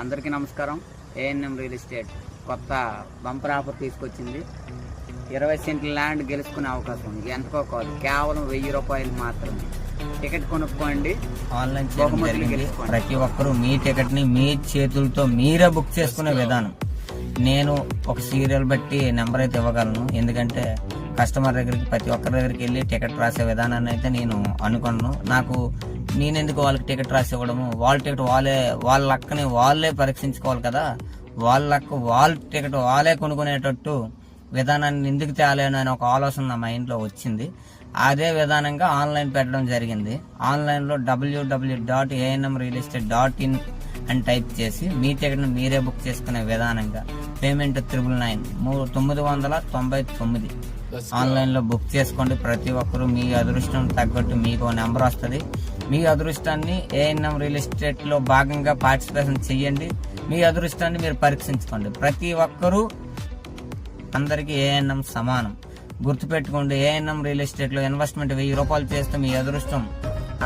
అందరికీ నమస్కారం. ANM real estate కొత్త బంపర్ ఆఫర్ తీసుకొచ్చింది. 20 సెంట్ల ల్యాండ్ గెలుచుకునే అవకాశం ఉంది. ఎంతకో కాదు, కేవలం 1000 రూపాయలు మాత్రమే. టికెట్ కొనుక్కోండి, ఆన్లైన్ బహుమతులు గెలుచుకోండి. ప్రతి ఒక్కరూ మీ టికెట్ ని మీ చేతులతో మీరే బుక్ చేసుకునే విధానం. నేను ఒక సీరియల్ బట్టి నెంబర్ అయితే ఇవ్వగలను, ఎందుకంటే కస్టమర్ దగ్గరికి ప్రతి ఒక్కరి దగ్గరికి వెళ్ళి టికెట్ రాసే విధానాన్ని అయితే నేను అనుకున్నాను. నేనెందుకు వాళ్ళకి టికెట్ రాసి ఇవ్వడము, వాళ్ళ టికెట్ వాళ్ళ లక్కని వాళ్ళే పరీక్షించుకోవాలి కదా. వాళ్ళ లక్క వాళ్ళ టికెట్ వాళ్ళే కొనుక్కునేటట్టు విధానాన్ని ఎందుకు తేలేను అని ఒక ఆలోచన నా మైండ్లో వచ్చింది. అదే విధానంగా ఆన్లైన్ పెట్టడం జరిగింది. ఆన్లైన్లో www.anmrealestate.in అని టైప్ చేసి మీ టికెట్ను మీరే బుక్ చేసుకునే విధానంగా పేమెంట్ 999 ఆన్లైన్లో బుక్ చేసుకోండి. ప్రతి ఒక్కరూ మీ అదృష్టం తగ్గట్టు మీకు నెంబర్ వస్తుంది. మీ అదృష్టాన్ని ఏఎన్ఎం రియల్ ఎస్టేట్లో భాగంగా పార్టిసిపేషన్ చేయండి. మీ అదృష్టాన్ని మీరు పరీక్షించుకోండి. ప్రతి ఒక్కరూ అందరికీ ఏఎన్ఎం సమానం. గుర్తుపెట్టుకోండి, ఏఎన్ఎం రియల్ ఎస్టేట్లో ఇన్వెస్ట్మెంట్ 1000 రూపాయలు చేస్తే మీ అదృష్టం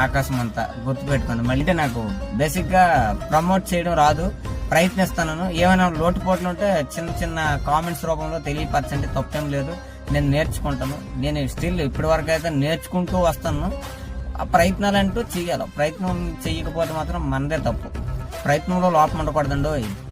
ఆకాశం అంతా. గుర్తుపెట్టుకోండి. మళ్ళీ నాకు బేసిక్ గా ప్రమోట్ చేయడం రాదు, ప్రయత్నిస్తాను. ఏమైనా లోటుపోట్లు ఉంటే చిన్న చిన్న కామెంట్స్ రూపంలో తెలియపరచండి, తప్పేం లేదు. నేను నేర్చుకుంటాను. నేను స్టిల్ ఇప్పటి వరకు అయితే నేర్చుకుంటూ వస్తాను. ఆ ప్రయత్నాలు అంటూ చెయ్యాలి. ప్రయత్నం చెయ్యకపోతే మాత్రం మనదే తప్పు. ప్రయత్నంలో లోపం ఉండకూడదండి.